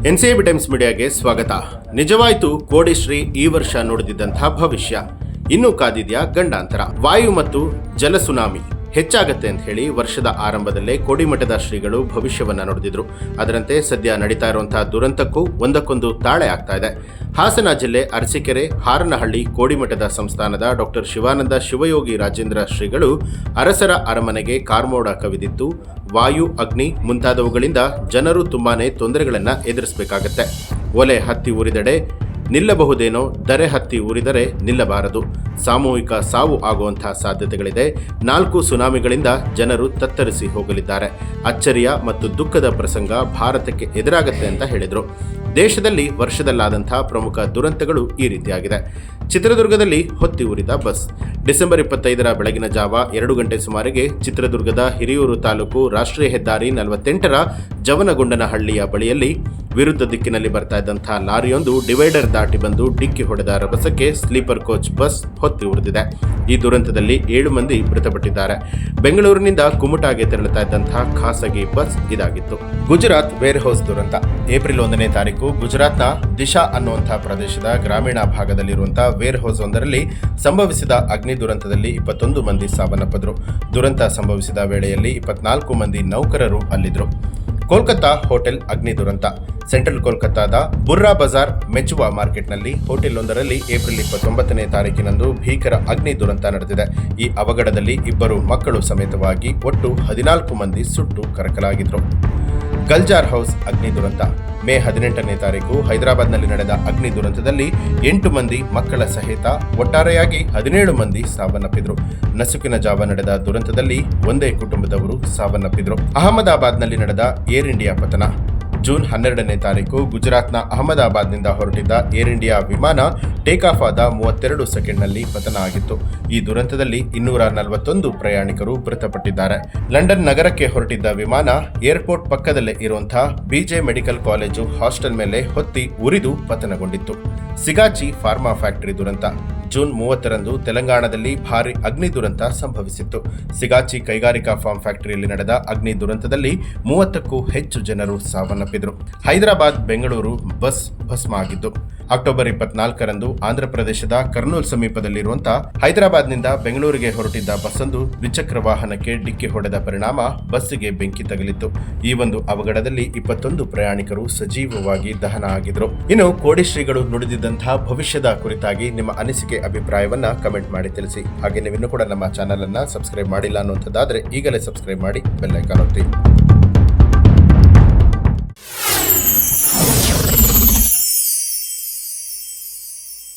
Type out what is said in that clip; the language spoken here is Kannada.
ಎನ್ಸಿಬಿ ಟೈಮ್ಸ್ ಮೀಡಿಯಾಗೆ ಸ್ವಾಗತ. ನಿಜವಾಯ್ತು ಕೋಡಿಶ್ರೀ ಈ ವರ್ಷ ನುಡಿದಿದ್ದಂತಹ ಭವಿಷ್ಯ. ಇನ್ನೂ ಕಾದಿದ್ಯಾ ಗಂಡಾಂತರ. ವಾಯು ಮತ್ತು ಜಲ ಸುನಾಮಿ ಹೆಚ್ಚಾಗತ್ತೆ ಅಂತ ಹೇಳಿ ವರ್ಷದ ಆರಂಭದಲ್ಲೇ ಕೋಡಿಮಠದ ಶ್ರೀಗಳು ಭವಿಷ್ಯವನ್ನ ನುಡಿದಿದ್ರು. ಅದರಂತೆ ಸದ್ಯ ನಡೀತಾ ಇರುವಂತಹ ದುರಂತಕ್ಕೂ ಒಂದಕ್ಕೊಂದು ತಾಳೆ ಆಗ್ತಾ ಇದೆ. ಹಾಸನ ಜಿಲ್ಲೆ ಅರಸೀಕೆರೆ ಹಾರನಹಳ್ಳಿ ಕೋಡಿಮಠದ ಸಂಸ್ಥಾನದ ಡಾಕ್ಟರ್ ಶಿವಾನಂದ ಶಿವಯೋಗಿ ರಾಜೇಂದ್ರ ಶ್ರೀಗಳು ಅರಸರ ಅರಮನೆಗೆ ಕಾರ್ಮೋಡ ಕವಿದಿತ್ತು. ವಾಯು, ಅಗ್ನಿ ಮುಂತಾದವುಗಳಿಂದ ಜನರು ತುಂಬಾನೇ ತೊಂದರೆಗಳನ್ನು ಎದುರಿಸಬೇಕಾಗತ್ತೆ. ಒಲೆ ಹತ್ತಿ ಉರಿದೆಡೆ ನಿಲ್ಲಬಹುದೇನೋ, ದರೆ ಹತ್ತಿ ಉರಿದರೆ ನಿಲ್ಲಬಾರದು. ಸಾಮೂಹಿಕ ಸಾವು ಆಗುವಂತಹ ಸಾಧ್ಯತೆಗಳಿದೆ. 4 ಸುನಾಮಿಗಳಿಂದ ಜನರು ತತ್ತರಿಸಿ ಹೋಗಲಿದ್ದಾರೆ. ಅಚ್ಚರಿಯ ಮತ್ತು ದುಃಖದ ಪ್ರಸಂಗ ಭಾರತಕ್ಕೆ ಎದುರಾಗತ್ತೆ ಅಂತ ಹೇಳಿದರು. ದೇಶದಲ್ಲಿ ವರ್ಷದಲ್ಲಾದಂತಹ ಪ್ರಮುಖ ದುರಂತಗಳು ಈ ರೀತಿಯಾಗಿದೆ. ಚಿತ್ರದುರ್ಗದಲ್ಲಿ ಹೊತ್ತಿ ಉರಿದ ಬಸ್. ಡಿಸೆಂಬರ್ 25ರ ಬೆಳಗಿನ ಜಾವ 2 ಗಂಟೆ ಸುಮಾರಿಗೆ ಚಿತ್ರದುರ್ಗದ ಹಿರಿಯೂರು ತಾಲೂಕು ರಾಷ್ಟ್ರೀಯ ಹೆದ್ದಾರಿ 48ರ ಜವನಗೊಂಡನಹಳ್ಳಿಯ ಬಳಿಯಲ್ಲಿ ವಿರುದ್ಧ ದಿಕ್ಕಿನಲ್ಲಿ ಬರ್ತಾ ಇದ್ದಂತಹ ಲಾರಿಯೊಂದು ಡಿವೈಡರ್ ದಾಟಿ ಬಂದು ಡಿಕ್ಕಿ ಹೊಡೆದ ರಭಸಕ್ಕೆ ಸ್ಲೀಪರ್ ಕೋಚ್ ಬಸ್ ಹೊತ್ತಿ ಉರಿದಿದೆ. ಈ ದುರಂತದಲ್ಲಿ 7 ಮಂದಿ ಮೃತಪಟ್ಟಿದ್ದಾರೆ. ಬೆಂಗಳೂರಿನಿಂದ ಕುಮಟಾಗೆ ತೆರಳುತ್ತಾ ಇದ್ದಂತಹ ಖಾಸಗಿ ಬಸ್ ಇದಾಗಿತ್ತು. ಗುಜರಾತ್ ವೇರ್ ಹೌಸ್ ದುರಂತ. ಏಪ್ರಿಲ್ 1ನೇ ತಾರೀಕು ಗುಜರಾತ್ನ ದಿಶಾ ಅನ್ನುವಂತಹ ಪ್ರದೇಶದ ಗ್ರಾಮೀಣ ಭಾಗದಲ್ಲಿರುವಂತಹ ವೇರ್ ಹೌಸ್ ಒಂದರಲ್ಲಿ ಸಂಭವಿಸಿದ ಅಗ್ನಿ ದುರಂತದಲ್ಲಿ 21 ಮಂದಿ ಸಾವನ್ನಪ್ಪಿದ್ರು. ದುರಂತ ಸಂಭವಿಸಿದ ವೇಳೆಯಲ್ಲಿ 24 ಮಂದಿ ನೌಕರರು ಅಲ್ಲಿದ್ರು. ಕೋಲ್ಕತ್ತಾ ಹೋಟೆಲ್ ಅಗ್ನಿ ದುರಂತ. ಸೆಂಟ್ರಲ್ ಕೋಲ್ಕತ್ತಾದ ಬುರ್ರಾ ಬಜಾರ್ ಮೆಚುವಾ ಮಾರ್ಕೆಟ್ನಲ್ಲಿ ಹೋಟೆಲ್ ಏಪ್ರಿಲ್ 29ನೇ ತಾರೀಕಿನಂದು ಭೀಕರ ಅಗ್ನಿ ದುರಂತ ನಡೆದಿದೆ. ಈ ಅವಘಡದಲ್ಲಿ 2 ಮಕ್ಕಳು ಸಮೇತವಾಗಿ ಒಟ್ಟು 14 ಮಂದಿ ಸುಟ್ಟು ಕರಕಲಾಗಿದ್ರು. ಗಲ್ಜಾರ್ ಹೌಸ್ ಅಗ್ನಿ ದುರಂತ. ಮೇ 18ನೇ ತಾರೀಕು ಹೈದರಾಬಾದ್ನಲ್ಲಿ ನಡೆದ ಅಗ್ನಿ ದುರಂತದಲ್ಲಿ 8 ಮಂದಿ ಮಕ್ಕಳ ಸಹಿತ ಒಟ್ಟಾರೆಯಾಗಿ 17 ಮಂದಿ ಸಾವನ್ನಪ್ಪಿದ್ರು. ನಸುಕಿನ ಜಾವ ನಡೆದ ದುರಂತದಲ್ಲಿ ಒಂದೇ ಕುಟುಂಬದವರು ಸಾವನ್ನಪ್ಪಿದ್ರು. ಅಹಮದಾಬಾದ್ನಲ್ಲಿ ನಡೆದ ಏರ್ ಇಂಡಿಯಾ ಪತನ. ಜೂನ್ 12ನೇ ತಾರೀಕು ಗುಜರಾತ್ನ ಅಹಮದಾಬಾದ್ನಿಂದ ಹೊರಟಿದ್ದ ಏರ್ ಇಂಡಿಯಾ ವಿಮಾನ ಟೇಕ್ ಆಫ್ ಆದ 32 ಸೆಕೆಂಡ್ನಲ್ಲಿ ಪತನ ಆಗಿತ್ತು. ಈ ದುರಂತದಲ್ಲಿ 241 ಪ್ರಯಾಣಿಕರು ಮೃತಪಟ್ಟಿದ್ದಾರೆ. ಲಂಡನ್ ನಗರಕ್ಕೆ ಹೊರಟಿದ್ದ ವಿಮಾನ ಏರ್ಪೋರ್ಟ್ ಪಕ್ಕದಲ್ಲೇ ಇರುವಂತಹ ಬಿಜೆ ಮೆಡಿಕಲ್ ಕಾಲೇಜು ಹಾಸ್ಟೆಲ್ ಮೇಲೆ ಹೊತ್ತಿ ಉರಿದು ಪತನಗೊಂಡಿತ್ತು. ಸಿಗಾಚಿ ಫಾರ್ಮಾ ಫ್ಯಾಕ್ಟರಿ ದುರಂತ. ಜೂನ್ 30ರಂದು ತೆಲಂಗಾಣದಲ್ಲಿ ಭಾರಿ ಅಗ್ನಿ ದುರಂತ ಸಂಭವಿಸಿತ್ತು. ಸಿಗಾಚಿ ಕೈಗಾರಿಕಾ ಫಾರ್ಮ್ ಫ್ಯಾಕ್ಟರಿಯಲ್ಲಿ ನಡೆದ ಅಗ್ನಿ ದುರಂತದಲ್ಲಿ 30ಕ್ಕೂ ಹೆಚ್ಚು ಜನರು ಸಾವನ್ನಪ್ಪಿದ್ರು. ಹೈದರಾಬಾದ್ ಬೆಂಗಳೂರು ಬಸ್ ಭಸ್ಮ ಆಗಿದ್ದು. ಅಕ್ಟೋಬರ್ 24ರಂದು ಆಂಧ್ರಪ್ರದೇಶದ ಕರ್ನೂಲ್ ಸಮೀಪದಲ್ಲಿರುವಂತಹ ಹೈದರಾಬಾದ್ನಿಂದ ಬೆಂಗಳೂರಿಗೆ ಹೊರಟಿದ್ದ ಬಸ್ಸೊಂದು ದ್ವಿಚಕ್ರ ವಾಹನಕ್ಕೆ ಡಿಕ್ಕಿ ಹೊಡೆದ ಪರಿಣಾಮ ಬಸ್ಸಿಗೆ ಬೆಂಕಿ ತಗುಲಿತ್ತು. ಈ ಒಂದು ಅವಘಡದಲ್ಲಿ 21 ಪ್ರಯಾಣಿಕರು ಸಜೀವವಾಗಿ ದಹನ ಆಗಿದ್ರು. ಇನ್ನು ಕೋಡಿಶ್ರೀಗಳು ನುಡಿದಿದ್ದಂತಹ ಭವಿಷ್ಯದ ಕುರಿತಾಗಿ ನಿಮ್ಮ ಅನಿಸಿಕೆ ಅಭಿಪ್ರಾಯವನ್ನ ಕಮೆಂಟ್ ಮಾಡಿ ತಿಳಿಸಿ. ಹಾಗೆ ನೀವಿನ್ನೂ ಕೂಡ ನಮ್ಮ ಚಾನೆಲ್ ಅನ್ನ ಸಬ್ಸ್ಕ್ರೈಬ್ ಮಾಡಿಲ್ಲ ಅನ್ನುವಂಥದ್ದಾದ್ರೆ ಈಗಲೇ ಸಬ್ಸ್ಕ್ರೈಬ್ ಮಾಡಿ ಬೆಲ್ ಐಕಾನ್ ಒತ್ತಿ.